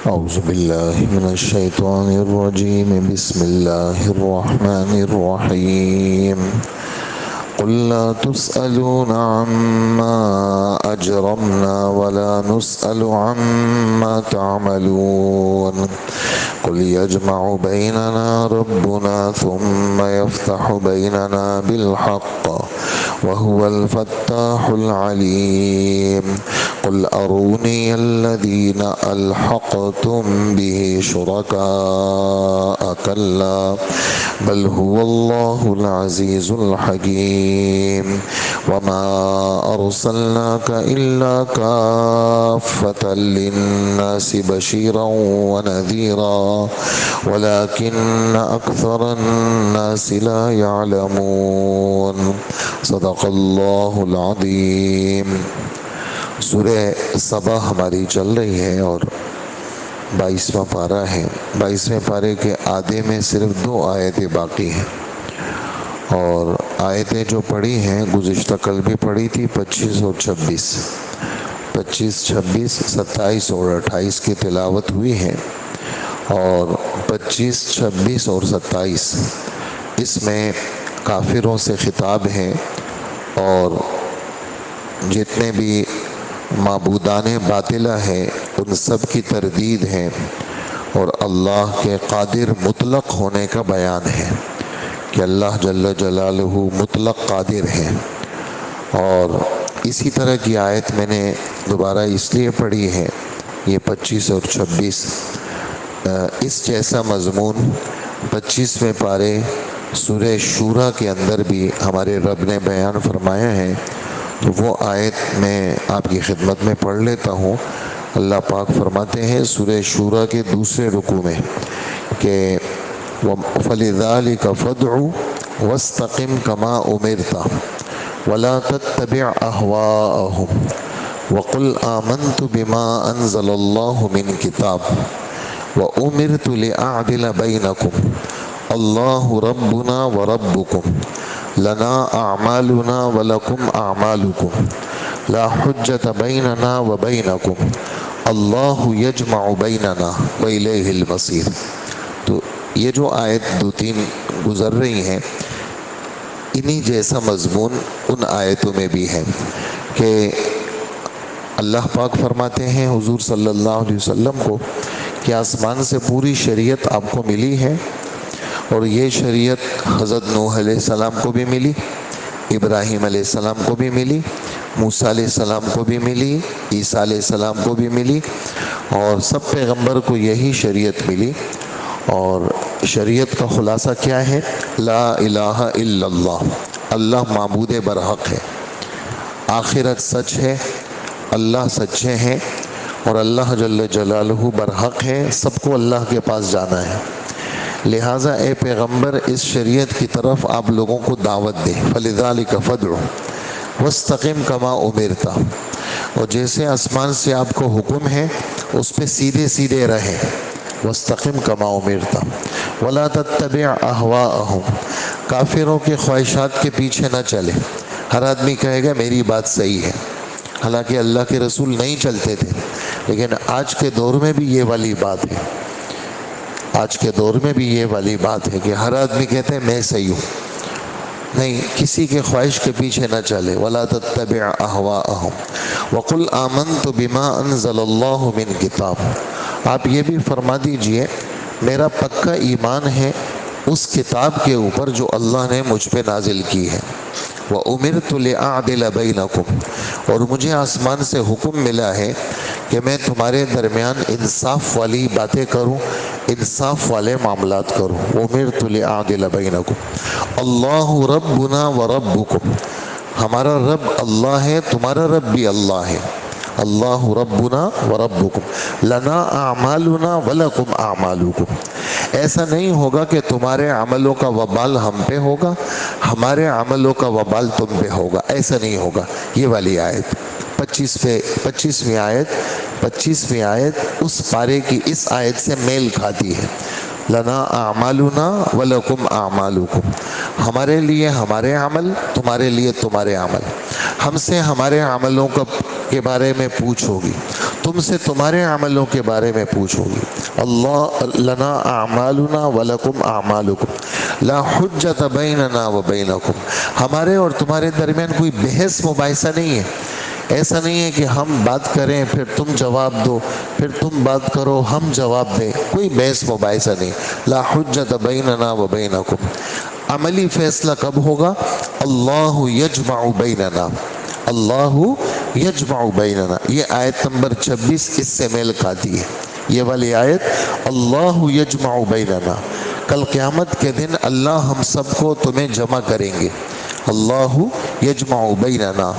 أعوذ بالله من الشيطان الرجيم. بسم الله الرحمن الرحيم. قل لا تسألون عما أجرمنا ولا نسأل عما تعملون. قل يجمع بيننا ربنا ثم يفتح بيننا بالحق وهو الفتاح العليم. قل أروني الذين ألحقتم به شركاء كلا بل هو الله العزيز الحكيم. وما أرسلناك إلا كافة للناس بشيرا ونذيرا ولكن أكثر الناس لا يعلمون. صدق اللہ العظیم. سورہ سبا ہماری چل رہی ہے اور 22واں پارہ ہے. 22ویں پارے کے آدھے میں صرف 2 آیتیں باقی ہیں، اور آیتیں جو پڑھی ہیں گزشتہ کل بھی پڑھی تھی 25 اور 26، 25، 26، 27 اور 28 کی تلاوت ہوئی ہے. اور 25، 26 اور 27 اس میں کافروں سے خطاب ہے، اور جتنے بھی معبودان باطلہ ہیں ان سب کی تردید ہے، اور اللہ کے قادر مطلق ہونے کا بیان ہے کہ اللہ جل جلالہ مطلق قادر ہے. اور اسی طرح کی آیت میں نے دوبارہ اس لیے پڑھی ہے، یہ 25 اور 26 اس جیسا مضمون 25ویں پارے سورہ شورا کے اندر بھی ہمارے رب نے بیان فرمایا ہے. تو وہ آیت میں آپ کی خدمت میں پڑھ لیتا ہوں. اللہ پاک فرماتے ہیں سورہ شورا کے دوسرے رکوع میں کہ فَلِذَلِكَ فَادْعُ وَاسْتَقِمْ كَمَا أُمِرْتَ وَلَا تَتَّبِعْ أَهْوَاءَهُمْ وَقُلْ آمَنْتُ بِمَا أَنزَلَ اللَّهُ مِنْ كِتَابٍ وَأُمِرْتُ لِأَعْدِلَ بَيْنَكُمْ اللہ ربنا وربکم لنا اعمالنا ولکم اعمالکم لا حجت بیننا وبینکم اللہ یجمع بیننا والیہ المصیر. تو یہ جو آیت 2-3 گزر رہی ہیں انہی جیسا مضمون ان آیتوں میں بھی ہے کہ اللہ پاک فرماتے ہیں حضور صلی اللہ علیہ وسلم کو کہ آسمان سے پوری شریعت آپ کو ملی ہے، اور یہ شریعت حضرت نوح علیہ السلام کو بھی ملی، ابراہیم علیہ السلام کو بھی ملی، موسیٰ علیہ السلام کو بھی ملی، عیسیٰ علیہ السلام کو بھی ملی، اور سب پیغمبر کو یہی شریعت ملی. اور شریعت کا خلاصہ کیا ہے؟ لا الہ الا اللہ، اللہ معبود برحق ہے، آخرت سچ ہے، اللہ سچے ہیں، اور اللہ جل جلالہ برحق ہے، سب کو اللہ کے پاس جانا ہے. لہٰذا اے پیغمبر اس شریعت کی طرف آپ لوگوں کو دعوت دیں. فَلِذَلِكَ فَادْعُ وَاسْتَقِمْ كَمَا أُمِرْتَ، اور جیسے آسمان سے آپ کو حکم ہے اس پہ سیدھے سیدھے رہیں. وَاسْتَقِمْ كَمَا أُمِرْتَ وَلَا تَتَّبِعْ أَهْوَاءَهُمْ، کافروں کے خواہشات کے پیچھے نہ چلے. ہر آدمی کہے گا میری بات صحیح ہے، حالانکہ اللہ کے رسول نہیں چلتے تھے، لیکن آج کے دور میں بھی یہ والی بات ہے. آج کے دور میں بھی یہ والی بات ہے کہ ہر آدمی کہتے ہیں میں صحیح ہوں. نہیں، کسی کے خواہش کے پیچھے نہ چلے. وَلَا تَتَّبِعْ أَهْوَاءَهُمْ وَقُلْ آمَنْتُ بِمَا أَنزَلَ اللَّهُ مِنْ كِتَابٍ، آپ یہ بھی فرما دیجئے میرا پکا ایمان ہے اس کتاب کے اوپر جو اللہ نے مجھ پہ نازل کی ہے. وَأُمِرْتُ لِأَعْدِلَ بَيْنَكُمْ، اور مجھے آسمان سے حکم ملا ہے کہ میں تمہارے درمیان انصاف والی باتیں کروں، انصاف والے معاملات کروں. وَأُمِرْتُ لِأَعْدِلَ بَيْنَكُمْ اللہ ربنا وربکم، ہمارا رب اللہ ہے، تمہارا رب بھی اللہ ہے. اللہ ربنا وربکم لنا اعمالنا ولکم اعمالکم، ایسا نہیں ہوگا کہ تمہارے عملوں کا وبال ہم پہ ہوگا، ہمارے عملوں کا وبال تم پہ ہوگا، ایسا نہیں ہوگا. یہ والی آیت 25ویں آیت اس پارے کی اس آیت سے میل کھاتی ہے. لنا اعمالنا ولکم اعمالکم، ہمارے لیے ہمارے عمل، تمہارے لیے تمہارے عمل. ہم سے ہمارے عملوں کے بارے میں پوچھ ہوگی، تم سے تمہارے عملوں کے بارے میں پوچھوں گی۔ اللہ لنا اعمالنا ولکم اعمالکم لا حجت بیننا و بینکم، ہمارے اور تمہارے درمیان کوئی بحث مباحثہ نہیں ہے۔ ایسا نہیں ہے کہ ہم بات کریں پھر تم جواب دو، پھر تم بات کرو ہم جواب دیں، کوئی بحث مباحثہ نہیں۔ لا حجت بیننا و بینکم، عملی فیصلہ کب ہوگا؟ اللہ یجمع بیننا، اللہ یجمع بیننا، یہ آیت نمبر 26 اس سے میل کھاتی ہے۔ یہ والی آیت اللہ یجمع بیننا، کل قیامت کے دن اللہ ہم سب کو تمہیں جمع کریں گے۔ اللہ یجمع بیننا،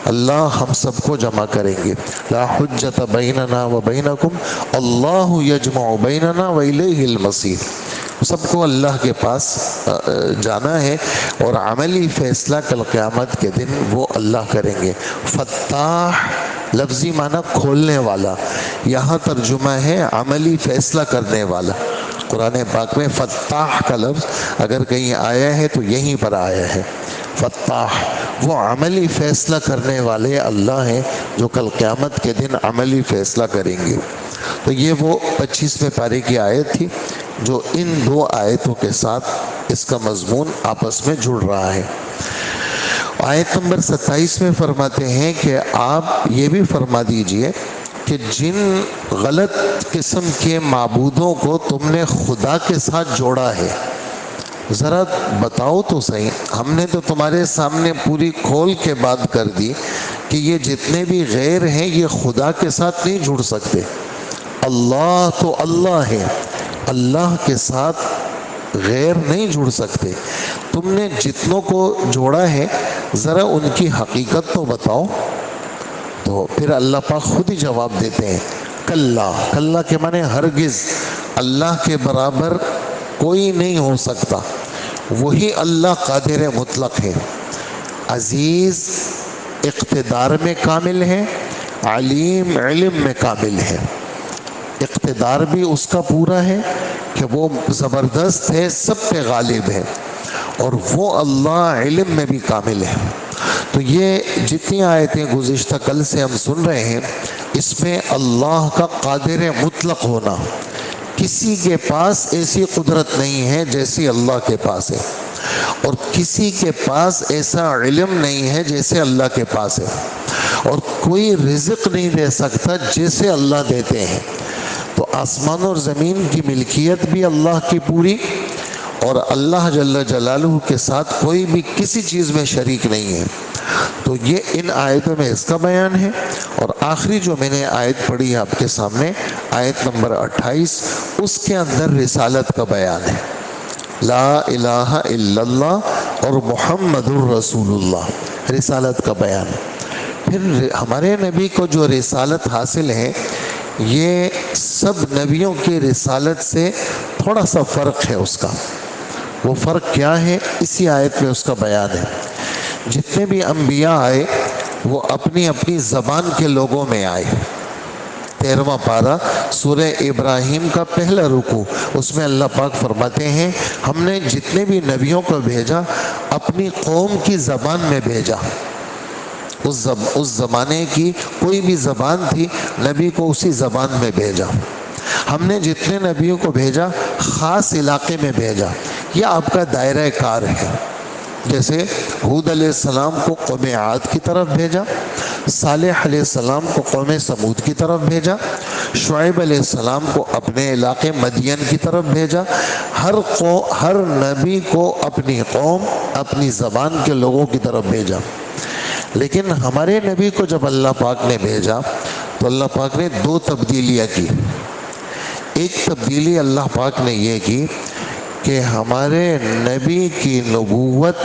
اللہ ہم سب کو جمع کریں گے۔ لا حجت بیننا و بینکم اللہ یجمع بیننا و الیہ المصیر، سب کو اللہ کے پاس جانا ہے اور عملی فیصلہ کل قیامت کے دن وہ اللہ کریں گے۔ فتاح لفظی معنی کھولنے والا، یہاں ترجمہ ہے عملی فیصلہ کرنے والا۔ قرآن پاک میں فتاح کا لفظ اگر کہیں آیا ہے تو یہیں پر آیا ہے۔ فتاح وہ عملی فیصلہ کرنے والے اللہ ہیں جو کل قیامت کے دن عملی فیصلہ کریں گے۔ تو یہ وہ 25ویں پارے کی آیت تھی جو ان دو آیتوں کے ساتھ اس کا مضمون آپس میں جڑ رہا ہے۔ آیت نمبر 27 میں فرماتے ہیں کہ آپ یہ بھی فرما دیجئے کہ جن غلط قسم کے معبودوں کو تم نے خدا کے ساتھ جوڑا ہے، ذرا بتاؤ تو صحیح، ہم نے تو تمہارے سامنے پوری کھول کے بات کر دی کہ یہ جتنے بھی غیر ہیں یہ خدا کے ساتھ نہیں جڑ سکتے۔ اللہ تو اللہ ہے، اللہ کے ساتھ غیر نہیں جڑ سکتے۔ تم نے جتنوں کو جوڑا ہے ذرا ان کی حقیقت تو بتاؤ۔ تو پھر اللہ پاک خود ہی جواب دیتے ہیں، کلا، کلا کے معنی ہرگز، اللہ کے برابر کوئی نہیں ہو سکتا، وہی اللہ قادر مطلق ہے، عزیز اقتدار میں کامل ہے، علیم علم میں کامل ہے۔ اقتدار بھی اس کا پورا ہے کہ وہ زبردست ہے، سب پہ غالب ہے، اور وہ اللہ علم میں بھی کامل ہے۔ تو یہ جتنی آیتیں گزشتہ کل سے ہم سن رہے ہیں، اس میں اللہ کا قادر مطلق ہونا، کسی کے پاس ایسی قدرت نہیں ہے جیسی اللہ کے پاس ہے، اور کسی کے پاس ایسا علم نہیں ہے جیسے اللہ کے پاس ہے، اور کوئی رزق نہیں دے سکتا جیسے اللہ دیتے ہیں۔ تو آسمان اور زمین کی ملکیت بھی اللہ کی پوری، اور اللہ جل جلالہ کے ساتھ کوئی بھی کسی چیز میں شریک نہیں ہے۔ تو یہ ان آیتوں میں اس کا بیان ہے۔ اور آخری جو میں نے آیت پڑھی آپ کے سامنے، آیت نمبر 28، اس کے اندر رسالت کا بیان ہے، لا الہ الا اللہ اور محمد الرسول اللہ، رسالت کا بیان۔ پھر ہمارے نبی کو جو رسالت حاصل ہے، یہ سب نبیوں کی رسالت سے تھوڑا سا فرق ہے اس کا۔ وہ فرق کیا ہے؟ اسی آیت میں اس کا بیان ہے۔ جتنے بھی انبیاء آئے وہ اپنی اپنی زبان کے لوگوں میں آئے۔ 13واں پارہ سورہ ابراہیم کا پہلا رکوع، اس میں اللہ پاک فرماتے ہیں ہم نے جتنے بھی نبیوں کو بھیجا اپنی قوم کی زبان میں بھیجا۔ اس زمانے کی کوئی بھی زبان تھی، نبی کو اسی زبان میں بھیجا۔ ہم نے جتنے نبیوں کو بھیجا خاص علاقے میں بھیجا، یہ آپ کا دائرہ کار ہے۔ جیسے ہود علیہ السلام کو قوم عاد کی طرف بھیجا، صالح علیہ السلام کو قوم سمود کی طرف بھیجا، شعیب علیہ السلام کو اپنے علاقے مدین کی طرف بھیجا۔ ہر نبی کو اپنی قوم، اپنی زبان کے لوگوں کی طرف بھیجا۔ لیکن ہمارے نبی کو جب اللہ پاک نے بھیجا تو اللہ پاک نے دو تبدیلیاں کی۔ ایک تبدیلی اللہ پاک نے یہ کی کہ ہمارے نبی کی نبوت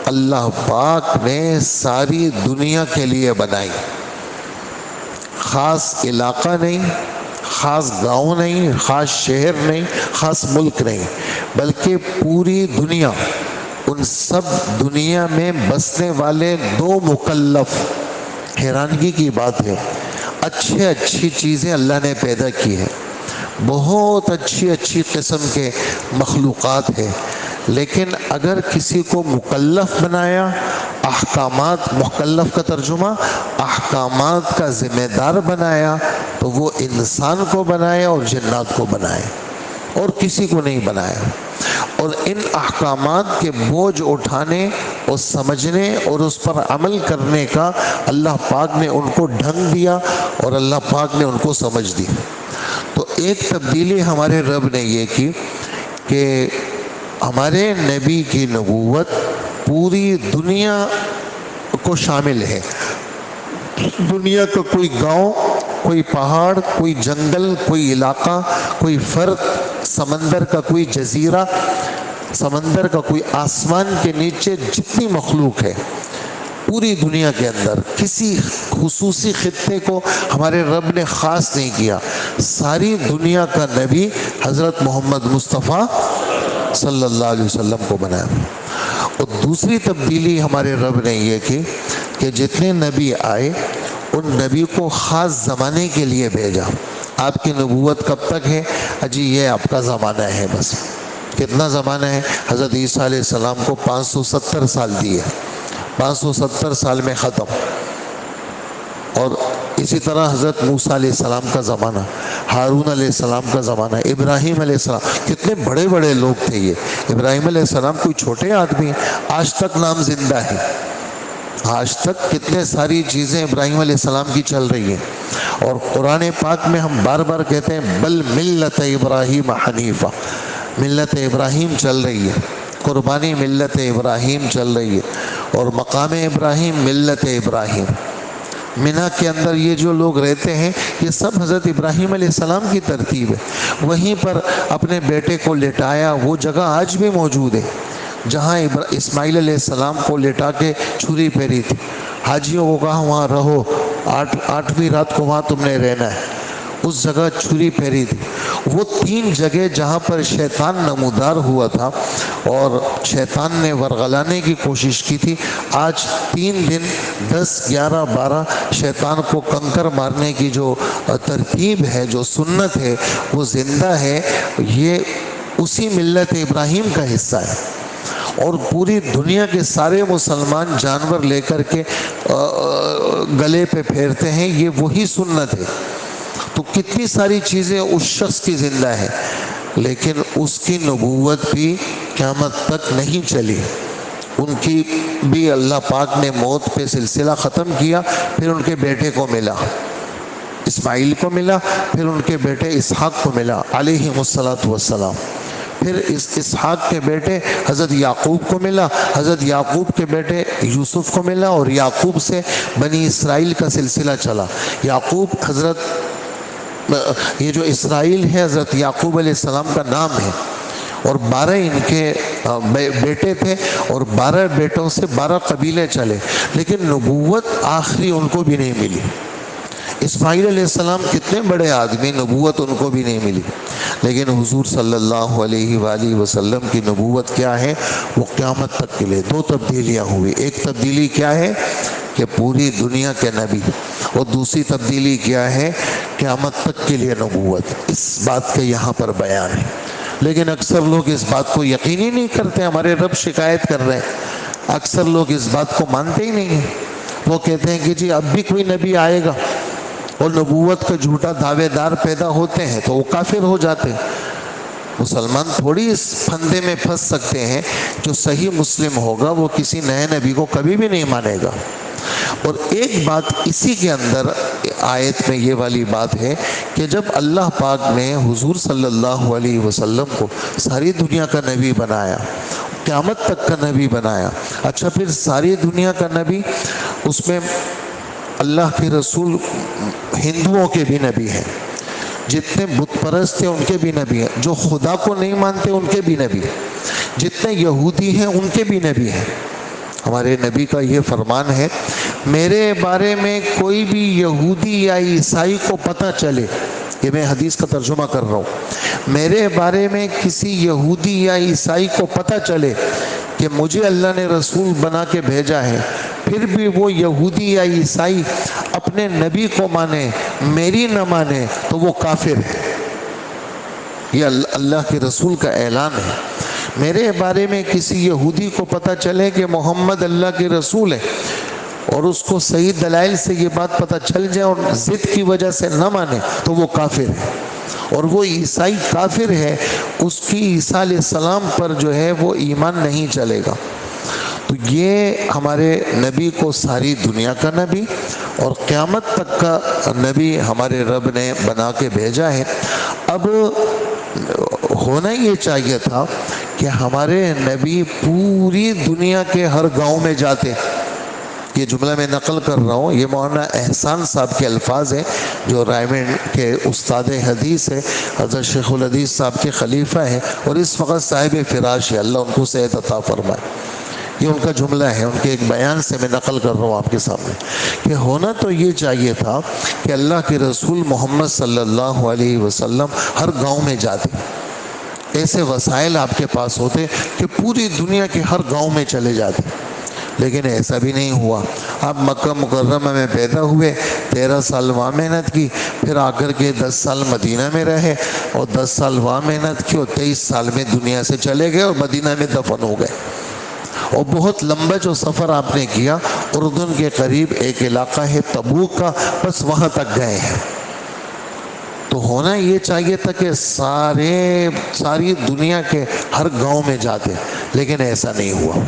اللہ پاک نے ساری دنیا کے لیے بنائی، خاص علاقہ نہیں، خاص گاؤں نہیں، خاص شہر نہیں، خاص ملک نہیں، بلکہ پوری دنیا، ان سب دنیا میں بسنے والے دو مکلف۔ حیرانگی کی بات ہے، اچھی چیزیں اللہ نے پیدا کی ہیں، بہت اچھی قسم کے مخلوقات ہیں، لیکن اگر کسی کو مکلف بنایا، احکامات، مکلف کا ترجمہ احکامات کا ذمہ دار بنایا، تو تو وہ انسان کو بنایا اور جنات کو بنایا اور کسی کو نہیں بنایا. اور ان احکامات کے بوجھ اٹھانے اور سمجھنے اور اس پر عمل کرنے کا اللہ پاک نے ان کو ڈھنگ دیا اور اللہ پاک نے ان کو سمجھ دی. تو ایک تبدیلی ہمارے رب نے یہ کی کہ ہمارے نبی کی نبوت پوری دنیا کو شامل ہے. دنیا کا کوئی گاؤں، کوئی پہاڑ، کوئی جنگل، کوئی علاقہ، کوئی فرد، سمندر کا کوئی جزیرہ، سمندر کا کوئی آسمان کے نیچے جتنی مخلوق ہے پوری دنیا کے اندر کسی خصوصی خطے کو ہمارے رب نے خاص نہیں کیا. ساری دنیا کا نبی حضرت محمد مصطفیٰ صلی اللہ علیہ وسلم کو بنایا. اور دوسری تبدیلی ہمارے رب نے یہ کی کہ جتنے نبی آئے ان نبی کو خاص زمانے کے لیے بھیجا. آپ کی نبوت کب تک ہے؟ اجی یہ آپ کا زمانہ ہے. بس کتنا زمانہ ہے؟ حضرت عیسیٰ علیہ السلام کو 570 سال دیے، 570 سال میں ختم. اور اسی طرح حضرت موسیٰ علیہ السلام کا زمانہ، ہارون علیہ السلام کا زمانہ، ابراہیم علیہ السلام، کتنے بڑے بڑے لوگ تھے یہ. ابراہیم علیہ السلام کوئی چھوٹے آدمی، آج تک نام زندہ ہے. آج تک کتنے ساری چیزیں ابراہیم علیہ السلام کی چل رہی ہیں. اور قرآن پاک میں ہم بار بار کہتے ہیں بل ملت ابراہیم حنیفہ، ملت ابراہیم چل رہی ہے. قربانی ملت ابراہیم چل رہی ہے. اور مقام ابراہیم ملت ابراہیم. مینا کے اندر یہ جو لوگ رہتے ہیں یہ سب حضرت ابراہیم علیہ السلام کی ترتیب ہے. وہیں پر اپنے بیٹے کو لٹایا، وہ جگہ آج بھی موجود ہے جہاں اسماعیل علیہ السلام کو لٹا کے چھری پھیری تھی. حاجیوں کو کہا وہاں رہو، آٹھویں رات کو وہاں تم نے رہنا ہے. اس جگہ چھری پھیری تھی. وہ 3 جگہ جہاں پر شیطان نمودار ہوا تھا اور شیطان نے ورغلانے کی کوشش کی تھی، آج 3 دن 10 11 12 شیطان کو کنکر مارنے کی جو ترتیب ہے، جو سنت ہے، وہ زندہ ہے. یہ اسی ملت ابراہیم کا حصہ ہے. اور پوری دنیا کے سارے مسلمان جانور لے کر کے گلے پہ پھیرتے ہیں، یہ وہی سنت ہے. تو کتنی ساری چیزیں اس شخص کی زندہ ہے، لیکن اس کی نبوت بھی قیامت تک نہیں چلی. ان کی بھی اللہ پاک نے موت پہ سلسلہ ختم کیا. پھر ان کے بیٹے کو ملا، اسماعیل کو ملا، پھر ان کے بیٹے اسحاق کو ملا علیہم الصلاۃ والسلام. پھر اسحاق کے بیٹے حضرت یعقوب کو ملا، حضرت یعقوب کے بیٹے یوسف کو ملا، اور یعقوب سے بنی اسرائیل کا سلسلہ چلا. یعقوب حضرت، یہ جو اسرائیل ہے حضرت یعقوب علیہ السلام کا نام ہے. اور 12 ان کے بیٹے تھے اور 12 بیٹوں سے 12 قبیلے چلے، لیکن نبوت آخری ان کو بھی نہیں ملی. اسماعیل علیہ السلام کتنے بڑے آدمی، نبوت ان کو بھی نہیں ملی. لیکن حضور صلی اللہ علیہ وآلہ وسلم کی نبوت کیا ہے؟ وہ قیامت تک کے لیے. 2 تبدیلیاں ہوئی. ایک تبدیلی کیا ہے کہ پوری دنیا کے نبی، اور دوسری تبدیلی کیا ہے؟ قیامت تک کے لیے نبوت. اس بات کا یہاں پر بیان ہے. لیکن اکثر لوگ اس بات کو یقین ہی نہیں کرتے. ہمارے رب شکایت کر رہے ہیں، اکثر لوگ اس بات کو مانتے ہی نہیں ہیں. وہ کہتے ہیں کہ جی اب بھی کوئی نبی آئے گا، اور نبوت کا جھوٹا دعوے دار پیدا ہوتے ہیں تو وہ کافر ہو جاتے ہیں. مسلمان تھوڑی اس پھندے میں پھنس سکتے ہیں. جو صحیح مسلم ہوگا وہ کسی نئے نبی کو کبھی بھی نہیں مانے گا. اور ایک بات اسی کے اندر آیت میں یہ والی بات ہے کہ جب اللہ پاک نے حضور صلی اللہ علیہ وسلم کو ساری دنیا کا نبی بنایا، قیامت تک کا نبی بنایا، اچھا پھر ساری دنیا کا نبی، اس میں اللہ کے رسول ہندوؤں کے بھی نبی ہیں، جتنے بت پرست ہیں ان کے بھی نبی ہیں، جو خدا کو نہیں مانتے ان کے بھی نبی، جتنے یہودی ہیں ان کے بھی نبی ہیں. ہمارے نبی کا یہ فرمان ہے، میرے بارے میں کوئی بھی یہودی یا عیسائی کو پتہ چلے، یہ میں حدیث کا ترجمہ کر رہا ہوں، میرے بارے میں کسی یہودی یا عیسائی کو پتہ چلے کہ مجھے اللہ نے رسول بنا کے بھیجا ہے، پھر بھی وہ یہودی یا عیسائی اپنے نبی کو مانے، میری نہ مانے، تو وہ کافر ہے. یہ اللہ کے رسول کا اعلان ہے. میرے بارے میں کسی یہودی کو پتہ چلے کہ محمد اللہ کے رسول ہے، اور اس کو صحیح دلائل سے یہ بات پتہ چل جائے اور ضد کی وجہ سے نہ مانے تو وہ کافر ہے، اور وہ عیسائی کافر ہے، اس کی عیسیٰ علیہ السلام پر جو ہے وہ ایمان نہیں چلے گا۔ تو یہ ہمارے نبی کو ساری دنیا کا نبی اور قیامت تک کا نبی ہمارے رب نے بنا کے بھیجا ہے۔ اب ہونا یہ چاہیے تھا کہ ہمارے نبی پوری دنیا کے ہر گاؤں میں جاتے۔ یہ جملہ میں نقل کر رہا ہوں، یہ مولانا احسان صاحب کے الفاظ ہیں جو رائمنڈ کے استاد حدیث ہے، حضرت شیخ الحدیث صاحب کے خلیفہ ہیں اور اس وقت صاحب فراش ہے، اللہ ان کو صحت عطا فرمائے۔ یہ ان کا جملہ ہے، ان کے ایک بیان سے میں نقل کر رہا ہوں آپ کے سامنے، کہ ہونا تو یہ چاہیے تھا کہ اللہ کے رسول محمد صلی اللہ علیہ وسلم ہر گاؤں میں جاتے، ایسے وسائل آپ کے پاس ہوتے کہ پوری دنیا کے ہر گاؤں میں چلے جاتے، لیکن ایسا بھی نہیں ہوا۔ آپ مکہ مکرمہ میں پیدا ہوئے، 13 سال وہاں محنت کی، پھر آ کر کے 10 سال مدینہ میں رہے اور 10 سال وہاں محنت کی اور 23 سال میں دنیا سے چلے گئے اور مدینہ میں دفن ہو گئے۔ اور بہت لمبا جو سفر آپ نے کیا، اردن کے قریب ایک علاقہ ہے تبوک کا، بس وہاں تک گئے ہیں۔ تو ہونا یہ چاہیے تھا کہ ساری دنیا کے ہر گاؤں میں جاتے، لیکن ایسا نہیں ہوا۔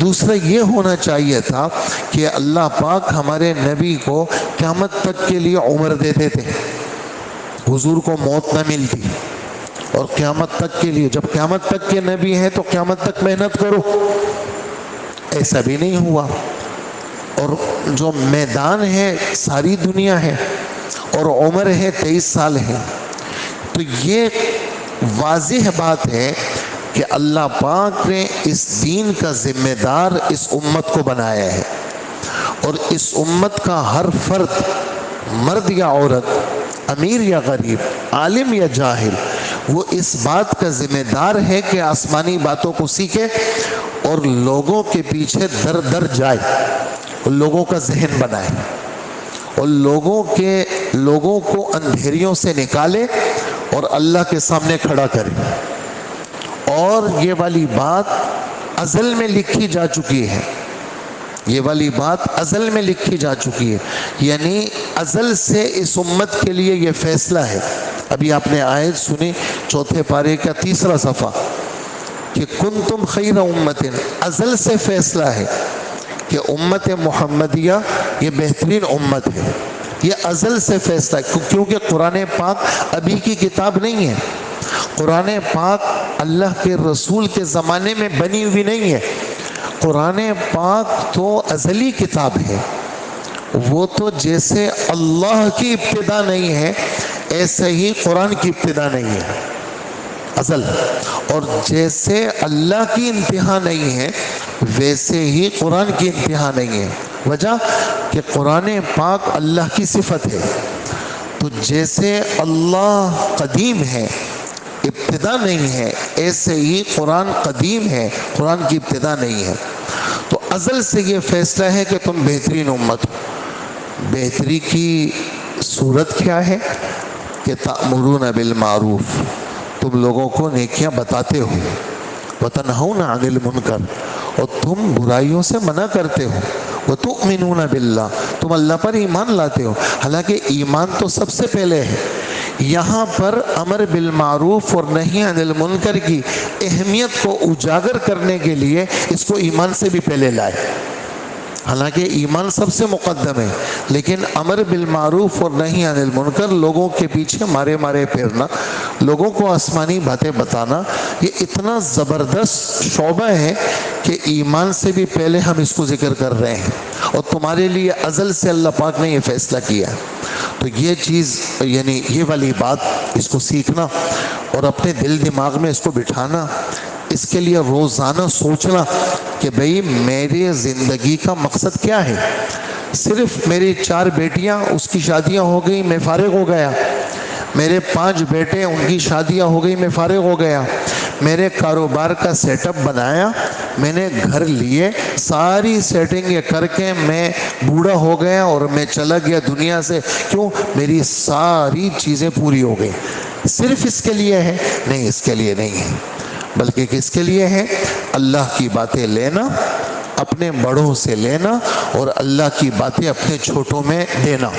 دوسرا یہ ہونا چاہیے تھا کہ اللہ پاک ہمارے نبی کو قیامت تک کے لیے عمر دیتے تھے، حضور کو موت نہ ملتی، اور قیامت تک کے لیے، جب قیامت تک کے نبی ہیں تو قیامت تک محنت کرو، ایسا بھی نہیں ہوا۔ اور جو میدان ہے ساری دنیا ہے اور عمر ہے 23 سال ہے، تو یہ واضح بات ہے کہ اللہ پاک نے اس دین کا ذمہ دار اس امت کو بنایا ہے، اور اس امت کا ہر فرد، مرد یا عورت، امیر یا غریب، عالم یا جاہل، وہ اس بات کا ذمہ دار ہے کہ آسمانی باتوں کو سیکھے اور لوگوں کے پیچھے در در جائے، لوگوں کا ذہن بنائے اور لوگوں کو اندھیریوں سے نکالے اور اللہ کے سامنے کھڑا کرے۔ اور یہ والی بات ازل میں لکھی جا چکی ہے، یہ والی بات ازل میں لکھی جا چکی ہے، یعنی ازل سے اس امت کے لیے یہ فیصلہ ہے۔ ابھی آپ نے آیت سنی 4 پارے کا 3 صفحہ کہ کنتم خیر امت، ازل سے فیصلہ ہے کہ امت محمدیہ یہ بہترین امت ہے، یہ ازل سے فیصلہ ہے، کیونکہ قرآن پاک ابھی کی کتاب نہیں ہے، قرآن پاک اللہ کے رسول کے زمانے میں بنی ہوئی نہیں ہے، قرآن پاک تو ازلی کتاب ہے، وہ تو جیسے اللہ کی ابتدا نہیں ہے ایسے ہی قرآن کی ابتدا نہیں ہے، ازل، اور جیسے اللہ کی انتہا نہیں ہے ویسے ہی قرآن کی انتہا نہیں ہے۔ وجہ کہ قرآن پاک اللہ کی صفت ہے، تو جیسے اللہ قدیم ہے، ابتدا نہیں ہے، ایسے ہی قرآن قدیم ہے، قرآن کی ابتدا نہیں ہے۔ تو ازل سے یہ فیصلہ ہے کہ تم بہترین امت ہو۔ بہتری کی صورت کیا ہے کہ تأمرون بالمعروف، تم لوگوں کو نیکیاں بتاتے ہو، وتنہون عن المنکر، اور تم برائیوں سے منع کرتے ہو، وتؤمنون باللہ، تم اللہ پر ایمان لاتے ہو۔ حالانکہ ایمان تو سب سے پہلے ہے، یہاں پر امر بالمعروف اور نہی عن المنکر کی اہمیت کو اجاگر کرنے کے لیے اس کو ایمان سے بھی پہلے لائے۔ حالانکہ ایمان سب سے مقدم ہے، لیکن امر بالمعروف اور نہی عن المنکر، لوگوں کے پیچھے مارے پھرنا، لوگوں کو آسمانی باتیں بتانا، یہ اتنا زبردست شعبہ ہے کہ ایمان سے بھی پہلے ہم اس کو ذکر کر رہے ہیں، اور تمہارے لیے ازل سے اللہ پاک نے یہ فیصلہ کیا ہے۔ تو یہ چیز، یعنی یہ والی بات، اس کو سیکھنا اور اپنے دل دماغ میں اس کو بٹھانا، اس کے لیے روزانہ سوچنا کہ بھئی میری زندگی کا مقصد کیا ہے۔ صرف میری 4 بیٹیاں، اس کی شادیاں ہو گئی، میں فارغ ہو گیا، میرے 5 بیٹے، ان کی شادیاں ہو گئی، میں فارغ ہو گیا، میرے کاروبار کا سیٹ اپ بنایا، میں نے گھر لیے، ساری سیٹنگ یہ کر کے میں بوڑھا ہو گیا اور میں چلا گیا دنیا سے، کیوں؟ میری ساری چیزیں پوری ہو گئی۔ صرف اس کے لیے ہے؟ نہیں، اس کے لیے نہیں ہے، بلکہ کس کے لیے ہے؟ اللہ کی باتیں لینا، اپنے بڑوں سے لینا اور اللہ کی باتیں اپنے چھوٹوں میں دینا،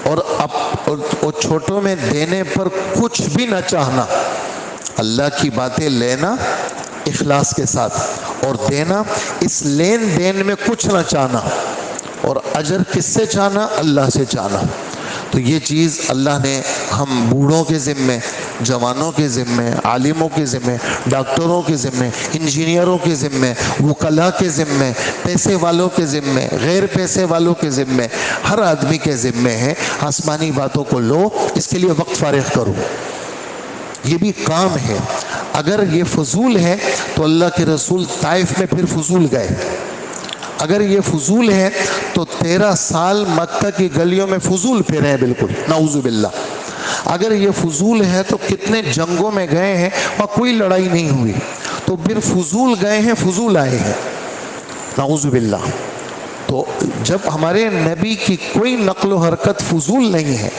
اور چھوٹوں میں دینے پر کچھ بھی نہ چاہنا۔ اللہ کی باتیں لینا اخلاص کے ساتھ اور دینا، اس لین دین میں کچھ نہ چاہنا، اور اجر کس سے چاہنا؟ اللہ سے چاہنا۔ تو یہ چیز اللہ نے ہم بوڑھوں کے ذمے، جوانوں کے ذمے، عالموں کے ذمے، ڈاکٹروں کے ذمے، انجینئروں کے ذمے، وکلاء کے ذمے، پیسے والوں کے ذمے، غیر پیسے والوں کے ذمے، ہر آدمی کے ذمے ہے۔ آسمانی باتوں کو لو، اس کے لیے وقت فارغ کرو، یہ بھی کام ہے۔ اگر یہ فضول ہے تو اللہ کے رسول طائف میں پھر فضول گئے، اگر یہ فضول ہے تو 13 سال مکہ کی گلیوں میں فضول پھرے ہیں، بالکل نعوذ باللہ۔ اگر یہ فضول ہے تو کتنے جنگوں میں گئے ہیں اور کوئی لڑائی نہیں ہوئی، تو پھر فضول گئے ہیں، فضول آئے ہیں، نعوذ باللہ۔ تو جب ہمارے نبی کی کوئی نقل و حرکت فضول نہیں ہے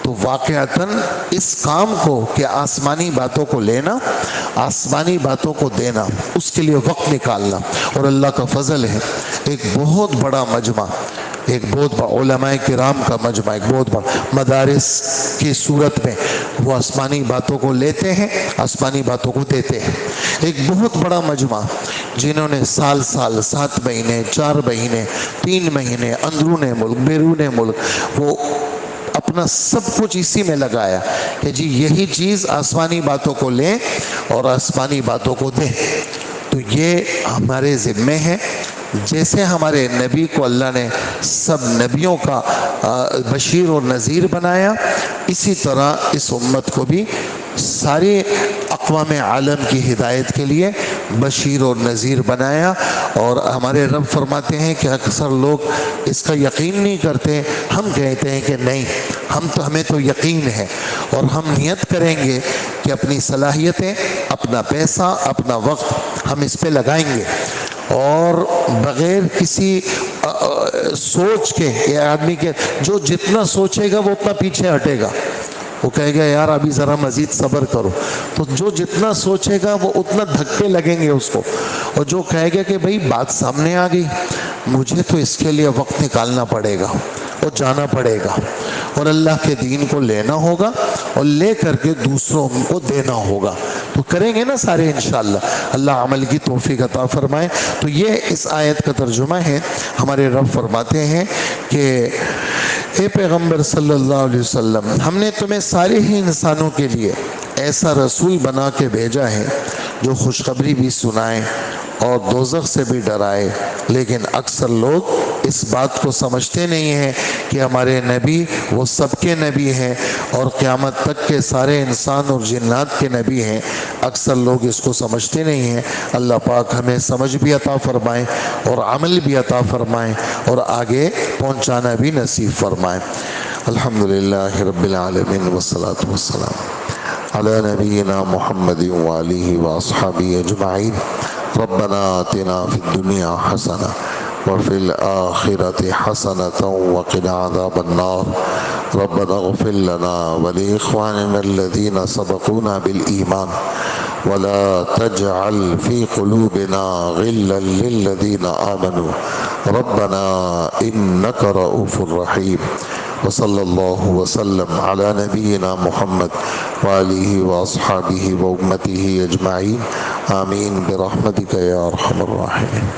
تو واقعتاً اس کام کو کہ آسمانی باتوں کو لینا، آسمانی باتوں کو دینا، اس کے لیے وقت نکالنا، اور اللہ کا فضل ہے ایک بہت بڑا مجمع، ایک بہت بڑا علماء کرام کا مجمع، ایک بہت بڑا مدارس کی صورت میں وہ آسمانی باتوں کو لیتے ہیں، آسمانی باتوں کو دیتے ہیں۔ ایک بہت بڑا مجمع جنہوں نے سال 7 مہینے، 4 مہینے، 3 مہینے اندرون ملک بیرون ملک وہ اپنا سب کچھ اسی میں لگایا کہ جی یہی چیز آسمانی باتوں کو لیں اور آسمانی باتوں کو دیں۔ تو یہ ہمارے ذمے ہے، جیسے ہمارے نبی کو اللہ نے سب نبیوں کا بشیر اور نذیر بنایا، اسی طرح اس امت کو بھی سارے اقوام عالم کی ہدایت کے لیے بشیر اور نذیر بنایا۔ اور ہمارے رب فرماتے ہیں کہ اکثر لوگ اس کا یقین نہیں کرتے، ہم کہتے ہیں کہ نہیں، ہمیں تو یقین ہے، اور ہم نیت کریں گے کہ اپنی صلاحیتیں، اپنا پیسہ، اپنا وقت ہم اس پہ لگائیں گے، اور بغیر کسی سوچ کے، یہ آدمی کے جو جتنا سوچے گا وہ اتنا پیچھے ہٹے گا، وہ کہے گا یار ابھی ذرا مزید صبر کرو، تو جو جتنا سوچے گا وہ اتنا دھکے لگیں گے اس کو، اور جو کہے گا کہ بھئی بات سامنے آ گئی، مجھے تو اس کے لیے وقت نکالنا پڑے گا اور جانا پڑے گا، اور اللہ کے دین کو لینا ہوگا اور لے کر کے دوسروں کو دینا ہوگا، تو کریں گے نا سارے انشاءاللہ۔ اللہ عمل کی توفیق عطا فرمائے۔ تو یہ اس آیت کا ترجمہ ہے۔ ہمارے رب فرماتے ہیں کہ اے پیغمبر صلی اللہ علیہ وسلم، ہم نے تمہیں سارے ہی انسانوں کے لیے ایسا رسول بنا کے بھیجا ہے جو خوشخبری بھی سنائے اور دوزخ سے بھی ڈرائے، لیکن اکثر لوگ اس بات کو سمجھتے نہیں ہیں کہ ہمارے نبی وہ سب کے نبی ہیں اور قیامت تک کے سارے انسان اور جنات کے نبی ہیں۔ اکثر لوگ اس کو سمجھتے نہیں ہیں۔ اللہ پاک ہمیں سمجھ بھی عطا فرمائے اور عمل بھی عطا فرمائے اور آگے پہنچانا بھی نصیب فرمائے۔ الحمدللہ رب العالمین والصلاة والسلام علی نبینا محمد وآلہ واصحابہ اجمعین۔ ربنا آتنا فی الدنیا حسنہ وفی الآخرۃ حسنۃ وقنا عذاب النار۔ ربنا اغفر لنا ولإخواننا الذین سبقونا بالإیمان ولا تجعل في قلوبنا غلا للذین آمنوا ربنا إنك رؤوف رحیم۔ وصلی اللہ وسلم علی نبینا محمد وآلہ واصحابہ وامتہ اجمعین۔ آمین برحمتک یا ارحم الراحمین۔